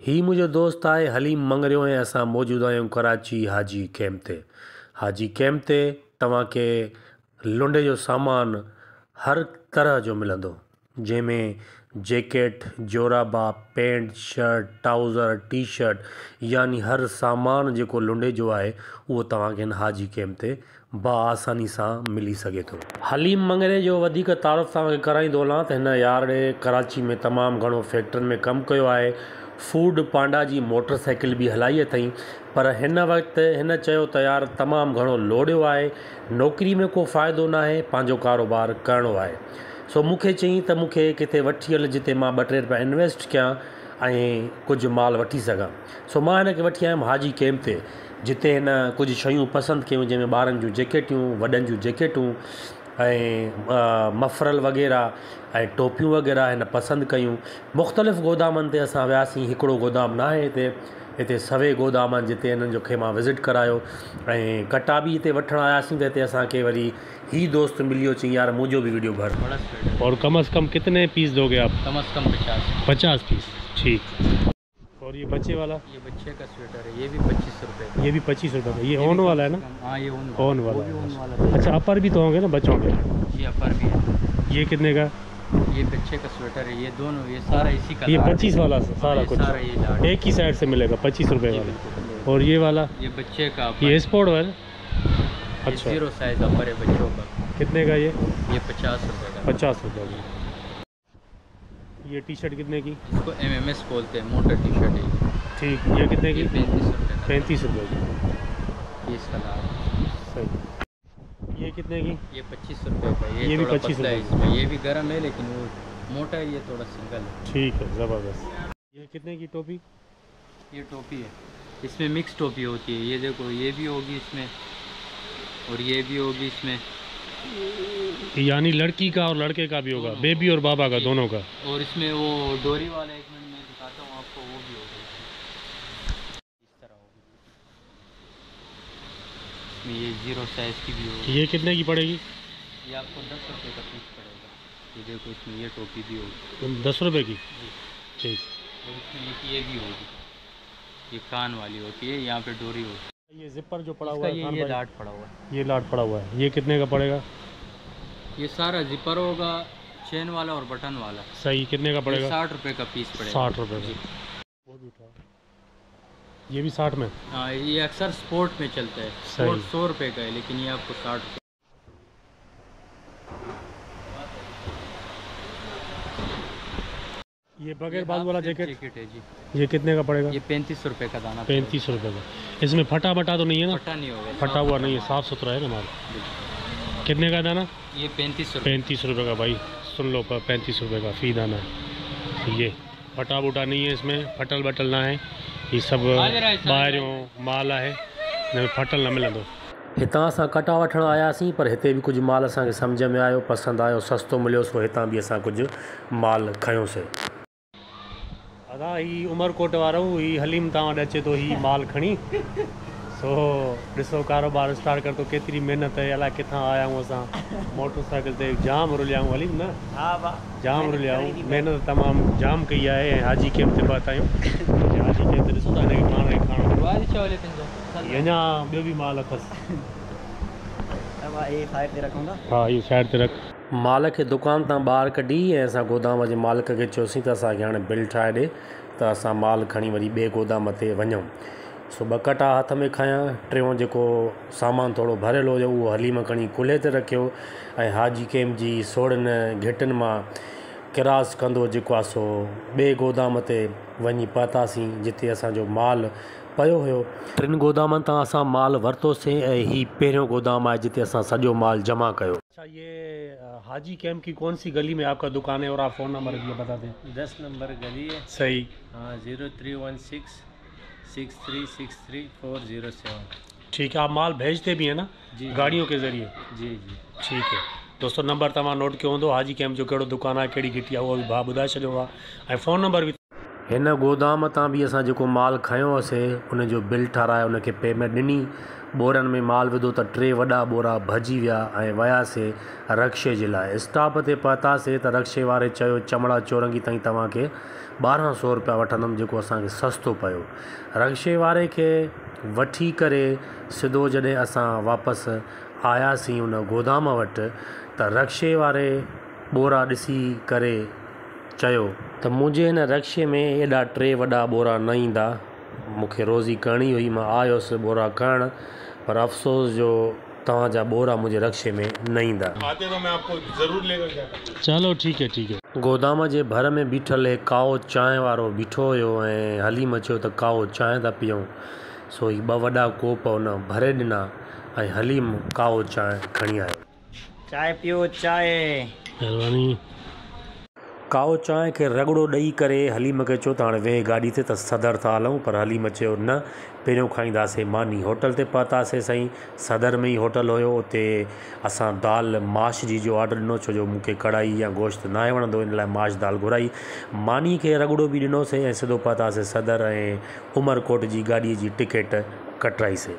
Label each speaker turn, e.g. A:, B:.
A: ही मुझो दोस्त आहे हलीम मंगरियो ऐं असां मौजूदु आहियूं कराची हाजी कैंप ते। हाजी कैंप ते तव्हांखे लुंड जो सामान हर तरह जो मिलंदो, जंहिंमें जैकेट, जोराबा, pant, shirt, trouser, T shirt यानी हर सामान जेको लुंडे जो आहे उहो तव्हांखे हिन हाजी कैंप ते आसानी सां मिली सघे थो। हलीम मंगरे जो वधीक तारीफ़ तव्हांखे कराईंदो हलां त हिन यार कराची में तमामु घणो फैक्ट्रियुनि में कमु कयो आहे। फूड पांडा जी मोटर साइकिल बि हलाई अथई, पर हिन वक़्तु हिन चयो त यार तमामु घणो लोड़ियो आहे, नौकिरी में को फ़ाइदो न आहे, पंहिंजो कारोबार करिणो आहे। सो मूंखे चई त मूंखे किथे वठी हल जिते मां 2-3 रुपया इन्वेस्ट कयां ऐं कुझु माल वठी सघां। सो मां हिनखे वठी आयुमि हाजी कैंप ते, जिते हिन कुझु शयूं पसंदि कयूं, जंहिंमें ॿारनि जूं जैकेटियूं, वॾनि जूं जैकेटूं ऐं मफरल वग़ैरह ऐं टोपियूं वग़ैरह हिन पसंदि कयूं। मुख़्तलिफ़ गोदामनि ते असां वियासीं, हिकिड़ो गोदाम न आहे हिते सवे गोदाम आहिनि जिते हिननि जो खे मां विज़िट करायो ऐं कटा बि हिते वठणु आयासीं त हिते असांखे वरी ही दोस्त मिलियो, चई यार मुंहिंजो भी वीडियो भर। और कम से कम कितने पीस दोगे आप?
B: कम से कम
A: 50 पीस। ठीक। और ये बच्चे वाला?
B: ये बच्चे का स्वेटर है, ये भी 25 रुपये।
A: ये भी 25 रुपये का। ये ऑन वाला है ना?
B: हाँ, ये
A: ऑन वाला। अच्छा, अपर भी तो होंगे ना बच्चों के?
B: जी अपर भी है।
A: ये कितने का?
B: ये बच्चे का स्वेटर है, ये दोनों, ये सारा इसी का।
A: ये 25 वाला सारा कुछ एक ही साइड से मिलेगा 25 रुपये वाला। और ये वाला? ये
B: बच्चे का,
A: ये स्पोर्ट वाला। अच्छा,
B: 0 साइज अपर है बच्चों का।
A: कितने का ये?
B: ये 50 रुपये का।
A: 50 रुपये का। ये टी शर्ट कितने की?
B: इसको MMS बोलते हैं, मोटर टी शर्ट है।
A: ठीक। ये कितने की?
B: 35 रुपये।
A: 35 रुपये की।
B: ये इसका दाम।
A: सही। ये कितने की?
B: ये 25 रुपये का।
A: ये भी 25 रुपये
B: इसमें ये भी गर्म है, लेकिन वो मोटा है, ये थोड़ा सिंगल है।
A: ठीक है, ज़बरदस्त। ये कितने की टोपी?
B: ये टोपी है, इसमें मिक्स टोपी होती है। ये देखो, ये भी होगी इसमें और ये भी होगी इसमें,
A: यानी लड़की का और लड़के का भी होगा, बेबी और बाबा का, दोनों का।
B: और इसमें वो डोरी वाला, एक मिनट में दिखाता हूँ आपको, वो भी होगा इस तरह होगी। इसमें ये 0 साइज़ की भी होगी।
A: ये कितने की पड़ेगी?
B: ये आपको 10 रुपये का पीस पड़ेगा। ये देखो, इसमें ये टोपी भी होगी
A: 10 रुपये की। ठीक।
B: और इसमें ये भी होगी, ये कान वाली होती है, यहाँ पे डोरी होती है।
A: ये जिपर जो पड़ा हुआ है,
B: ये लाट पड़ा हुआ है।
A: ये लाट पड़ा हुआ है, ये कितने का पड़ेगा?
B: ये सारा जिपर होगा, चेन वाला और बटन वाला।
A: सही। कितने का पड़ेगा?
B: 60 रुपये का पीस पड़ेगा।
A: 60 रुपये का। वो भी उठा। ये भी 60 में?
B: हाँ, ये अक्सर स्पोर्ट में चलता है। स्पोर्ट 100 रुपये का है, लेकिन ये आपको 60 रुपये।
A: ये बगैर बाजू वाला जैकेट
B: है जी।
A: ये कितने का पड़ेगा?
B: ये 35 रुपये का दाना।
A: 35 रुपये का। इसमें फटा बटा तो नहीं है ना?
B: फटा नहीं होगा,
A: फटा हुआ नहीं है, साफ़ सुथरा है ना माल। कितने का दाना?
B: ये 35 रुपये।
A: 35 रुपये का। भाई सुन लो, 35 रुपये का फ़ी दाना है। ये फटा बटा नहीं है, इसमें फटल बटल ना है, ये सब ॿाहिरियों माल है, हिन में फटल न मिलंदो। हितां असां कटा वठण आयासीं, पर हिते बि कुझु माल असांखे सम्झ में आयो, पसंदि आयो, सस्तो मिलियो, सो हितां बि असां कुझु माल खयोंसीं। अदा ही उमरकोट वारो, ही हलीम तव्हां वटि अचे थो, ही माल खणी। सो ॾिसो, कारोबार स्टार्ट कर तो केतिरी महिनत है, अलाए किथां आया आहियूं असां। मोटरसाइकिल ते जाम रुलिया आहियूं, हलीम न? हा बा, जाम रुलिया आहियूं, महिनत तमामु जाम कई आहे। ऐं हाजी कैंप ते पहुता आहियूं। हाजी कैंप ते ॾिसो था हिनखे पाण खे खाणो, अञा ॿियो बि माल अथसि। हा, इहो साइड ते रख। माल खे दुकान तां ॿाहिरि कढी ऐं असां गोदाम जे मालिक खे चयोसीं त असांखे हाणे बिल ठाहे ॾे, त असां माल खणी वरी ॿिए गोदाम ते वञूं। सो 2 कटा हथ में खयां, टियों जेको सामान थोरो भरियलु हुयो उहो हलीम खणी कुल्हे ते रखियो ऐं हाजी कैंप जी सोड़नि घिटनि मां क्रॉस कंदो जेको आहे सो ॿिए गोदाम ते वञी पहुतासीं, जिते असांजो माल पियो हुयो। 3 गोदामनि तां असां माल वरितोसीं ऐं ही पहिरियों गोदाम आहे जिते असां सॼो माल जमा कयो। अच्छा, ये हाजी कैंप की कौन सी गली में आपका दुकान है और आप फ़ोन नंबर भी बता दें?
B: 10 नंबर गली है।
A: सही।
B: हाँ, 0316 6363
A: ठीक है। आप माल भेजते भी हैं ना? जी, गाड़ियों के ज़रिए?
B: जी जी।
A: ठीक है दोस्तों, नंबर तव्हां नोट कयो हूंदो। हाजी कैंप जो कहिड़ो दुकान आहे, कहिड़ी गिटी आहे, उहो बि भाउ ॿुधाए छॾियो आहे, ऐं फ़ोन नंबर बि। हिन गोदाम तां बि असां जेको माल खयों हुआसीं उन जो बिल ठाराए उनखे पेमेंट ॾिनी। बोरनि में माल विधो त 3 वॾा बोरा भॼी विया ऐं वियासीं रक्शे जे लाइ। स्टॉप ते पहुतासीं त रक्शे वारे चयो चमड़ा चौरंगी ताईं तव्हांखे 1200 रुपया वठंदुमि, जेको असांखे सस्तो पियो। रक्शे वारे खे वठी करे सिधो जॾहिं असां वापसि आयासीं उन गोदाम वटि त रक्शे वारे बोरा ॾिसी करे चयो त मुंहिंजे हिन रक्शे में एॾा 3 वॾा बोरा न ईंदा। मूंखे रोज़ी करणी हुई, मां आयुसि बोरा खणणु, पर अफ़सोस जो तव्हांजा बोरा मुंहिंजे रक्शे में न ईंदा।
C: आते तो मैं आपको ज़रूर लेकर जाऊंगा।
A: चलो ठीक है। गोदाम जे भर में बीठल एक काओ चांहि वारो बीठो हुयो ऐं हलीम चयो त काओ चांहि था पियूं। सो ही 2 वॾा कोप उन भरे ॾिना ऐं हलीम काओ चांहि खणी आयो।
B: चाय पियो चाय।
A: महिरबानी। काओ चांहि खे रगड़ो ॾेई करे हलीम खे चयो त हाणे वेह गाॾी ते त सदर था हलूं, पर हलीम चयो न, पहिरियों खाईंदासीं मानी। होटल ते पहुतासीं साईं, सदर में ई होटल हुयो। उते असां दाल माश जी जो ऑडर ॾिनो, छो जो मूंखे कढ़ाई या गोश्त न आहे वणंदो, इन लाइ माश दाल घुराई। मानी खे रगड़ो बि ॾिनोसीं ऐं सिधो पहुतासीं सदर ऐं उमरकोट जी गाॾीअ जी टिकट कटराईसीं।